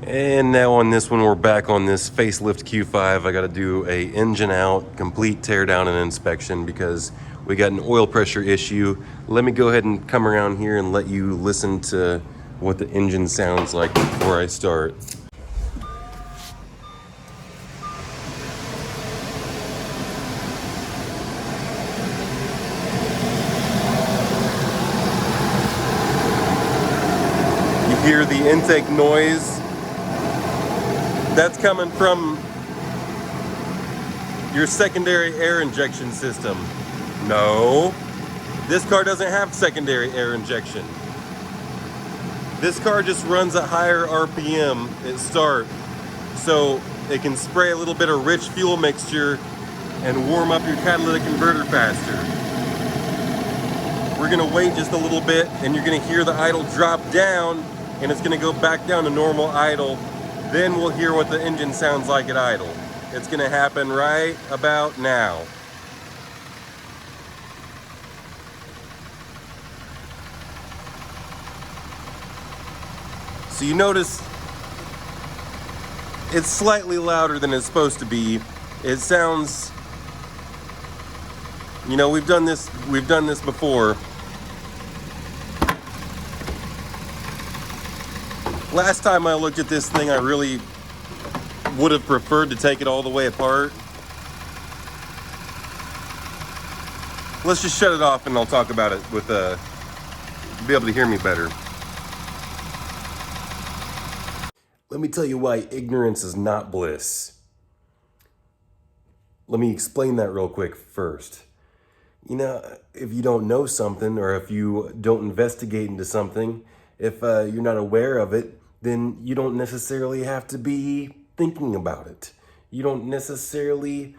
And now on this one, we're back on this facelift Q5. I got to do a engine out, complete teardown and inspection because we got an oil pressure issue. Let me go ahead and come around here and let you listen to what the engine sounds like before I start. You hear the intake noise. That's coming from your secondary air injection system. No, this car doesn't have secondary air injection. This car just runs at higher RPM at start, so it can spray a little bit of rich fuel mixture and warm up your catalytic converter faster. We're gonna wait just a little bit and you're gonna hear the idle drop down and it's gonna go back down to normal idle. Then we'll hear what the engine sounds like at idle. It's gonna happen right about now. So you notice it's slightly louder than it's supposed to be. It sounds, you know, we've done this before. Last time I looked at this thing, I really would have preferred to take it all the way apart. Let's just shut it off and I'll talk about it with be able to hear me better. Let me tell you why ignorance is not bliss. Let me explain that real quick first. You know, if you don't know something or if you don't investigate into something, if you're not aware of it, then you don't necessarily have to be thinking about it. You don't necessarily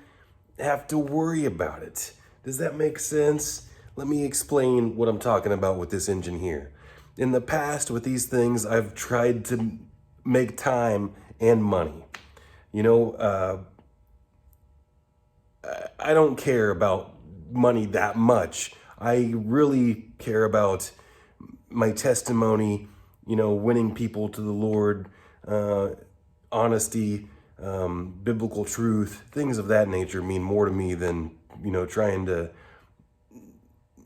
have to worry about it. Does that make sense? Let me explain what I'm talking about with this engine here. In the past with these things, I've tried to make time and money. You know, I don't care about money that much. I really care about my testimony, you know, winning people to the Lord, honesty, biblical truth, things of that nature mean more to me than, you know, trying to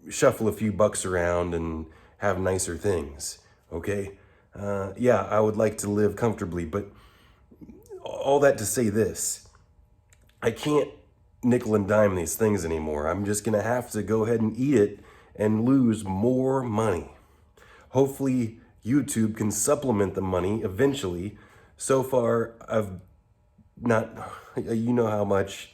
shuffle a few bucks around and have nicer things, okay? Yeah, I would like to live comfortably, but all that to say this, I can't nickel and dime these things anymore. I'm just gonna have to go ahead and eat it and lose more money. Hopefully YouTube can supplement the money eventually. So far, I've not, you know how much,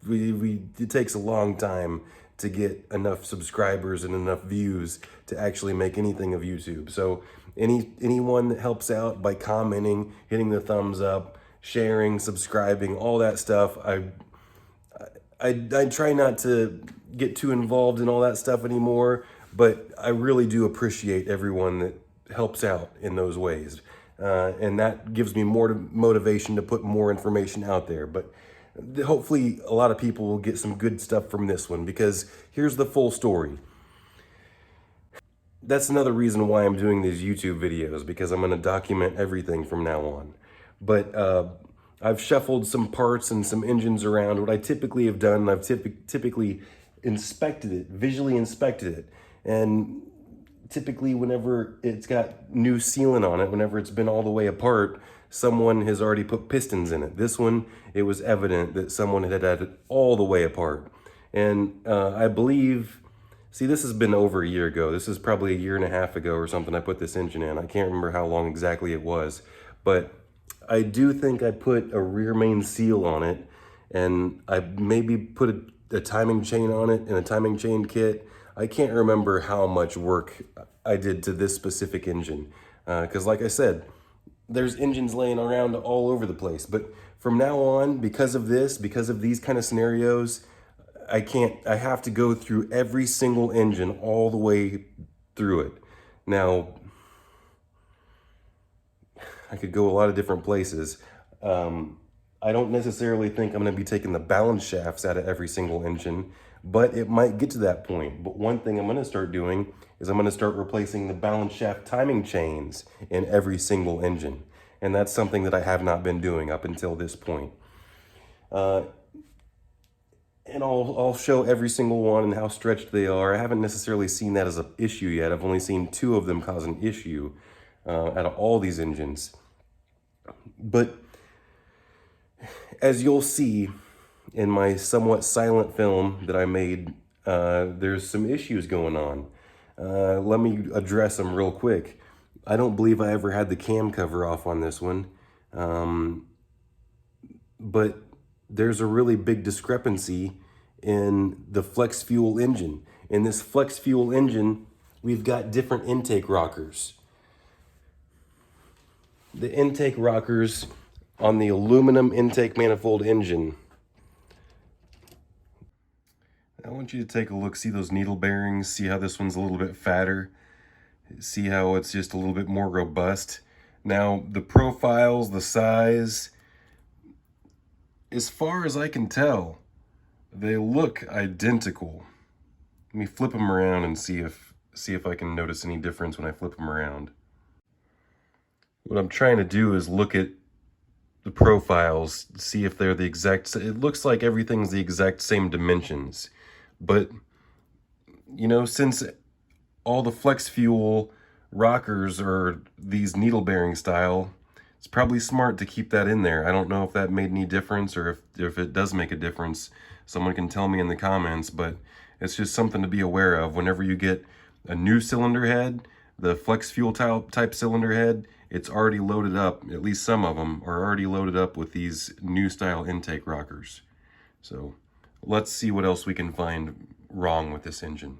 it takes a long time to get enough subscribers and enough views to actually make anything of YouTube. So anyone that helps out by commenting, hitting the thumbs up, sharing, subscribing, all that stuff, I try not to get too involved in all that stuff anymore, but I really do appreciate everyone that helps out in those ways. And that gives me more motivation to put more information out there. But hopefully a lot of people will get some good stuff from this one, because here's the full story. That's another reason why I'm doing these YouTube videos, because I'm going to document everything from now on. But I've shuffled some parts and some engines around. What I typically have done, I've typically inspected it, visually inspected it. And typically whenever it's got new sealant on it, whenever it's been all the way apart, someone has already put pistons in it. This one, it was evident that someone had had it all the way apart. And I believe, see, this has been over a year ago. This is probably a year and a half ago or something I put this engine in. I can't remember how long exactly it was, but I do think I put a rear main seal on it, and I maybe put a timing chain on it and a timing chain kit. I can't remember how much work I did to this specific engine. Because like I said, there's engines laying around all over the place. But from now on, because of this, because of these kind of scenarios, I have to go through every single engine all the way through it. Now, I could go a lot of different places. I don't necessarily think I'm going to be taking the balance shafts out of every single engine, but it might get to that point. But one thing I'm going to start doing is I'm going to start replacing the balance shaft timing chains in every single engine. And that's something that I have not been doing up until this point. And I'll show every single one and how stretched they are. I haven't necessarily seen that as an issue yet. I've only seen 2 of them cause an issue out of all these engines. But as you'll see in my somewhat silent film that I made, there's some issues going on. Let me address them real quick. I don't believe I ever had the cam cover off on this one. But there's a really big discrepancy in the flex fuel engine. In this flex fuel engine, we've got different intake rockers. The intake rockers on the aluminum intake manifold engine. I want you to take a look, see those needle bearings, see how this one's a little bit fatter, see how it's just a little bit more robust. Now, the profiles, the size, as far as I can tell, they look identical. Let me flip them around and see if I can notice any difference when I flip them around. What I'm trying to do is look at the profiles, see if they're the exact, it looks like everything's the exact same dimensions. But, you know, since all the flex fuel rockers are these needle bearing style, it's probably smart to keep that in there. I don't know if that made any difference or if it does make a difference. Someone can tell me in the comments, but it's just something to be aware of. Whenever you get a new cylinder head, the flex fuel type cylinder head, it's already loaded up, at least some of them are already loaded up with these new style intake rockers. So let's see what else we can find wrong with this engine.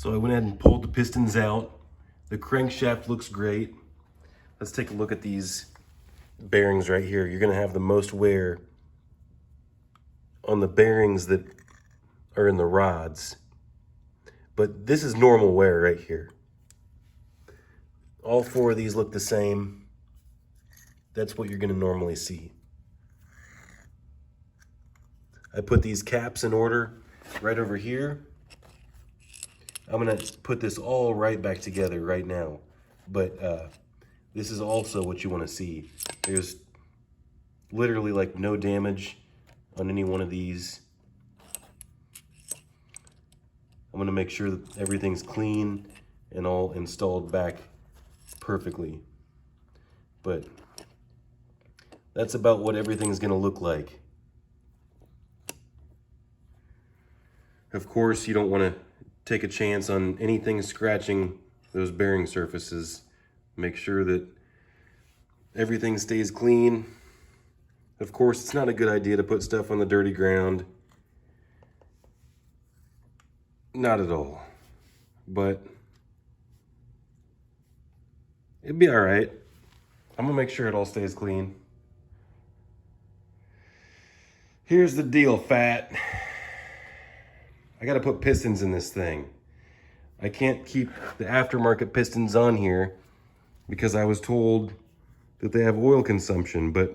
So I went ahead and pulled the pistons out. The crankshaft looks great. Let's take a look at these bearings right here. You're gonna have the most wear on the bearings that are in the rods. But this is normal wear right here. All four of these look the same. That's what you're gonna normally see. I put these caps in order right over here. I'm gonna put this all right back together right now. But this is also what you wanna see. There's literally like no damage on any one of these. I'm gonna make sure that everything's clean and all installed back perfectly. But that's about what everything's gonna look like. Of course, you don't wanna take a chance on anything scratching those bearing surfaces. Make sure that everything stays clean. Of course, it's not a good idea to put stuff on the dirty ground. Not at all. But it'd be all right. I'm gonna make sure it all stays clean. Here's the deal, Fat. I gotta put pistons in this thing. I can't keep the aftermarket pistons on here because I was told that they have oil consumption, but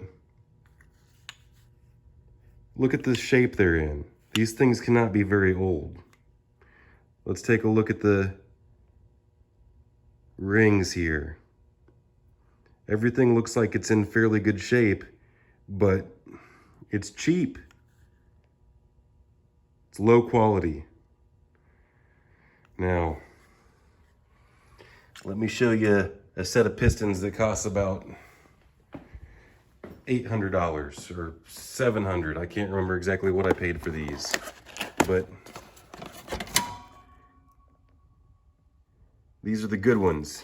look at the shape they're in. These things cannot be very old. Let's take a look at the rings here. Everything looks like it's in fairly good shape, but it's cheap. It's low quality. Now, let me show you a set of pistons that costs about $800 or $700. I can't remember exactly what I paid for these, but these are the good ones.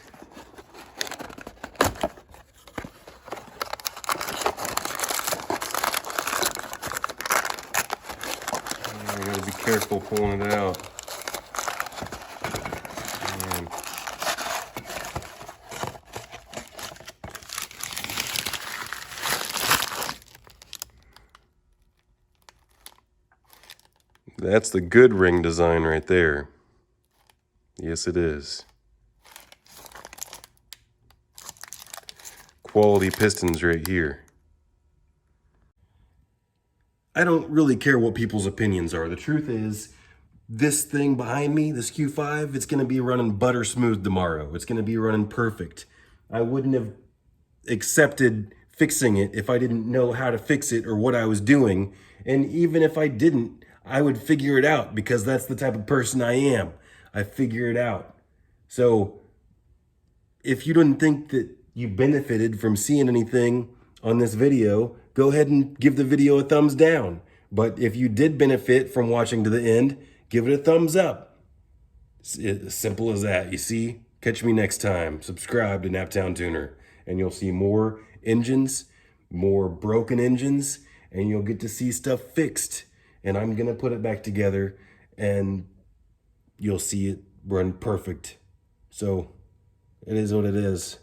I gotta be careful pulling it out. Man. That's the good ring design right there. Yes, it is. Quality pistons right here. I don't really care what people's opinions are. The truth is, this thing behind me, this Q5, it's gonna be running butter smooth tomorrow. It's gonna be running perfect. I wouldn't have accepted fixing it if I didn't know how to fix it or what I was doing. And even if I didn't, I would figure it out because that's the type of person I am. I figure it out. So if you didn't think that you benefited from seeing anything on this video, go ahead and give the video a thumbs down. But if you did benefit from watching to the end, give it a thumbs up. It's as simple as that, you see? Catch me next time. Subscribe to NaptownTuner, and you'll see more engines, more broken engines, and you'll get to see stuff fixed. And I'm gonna put it back together, and you'll see it run perfect. So it is what it is.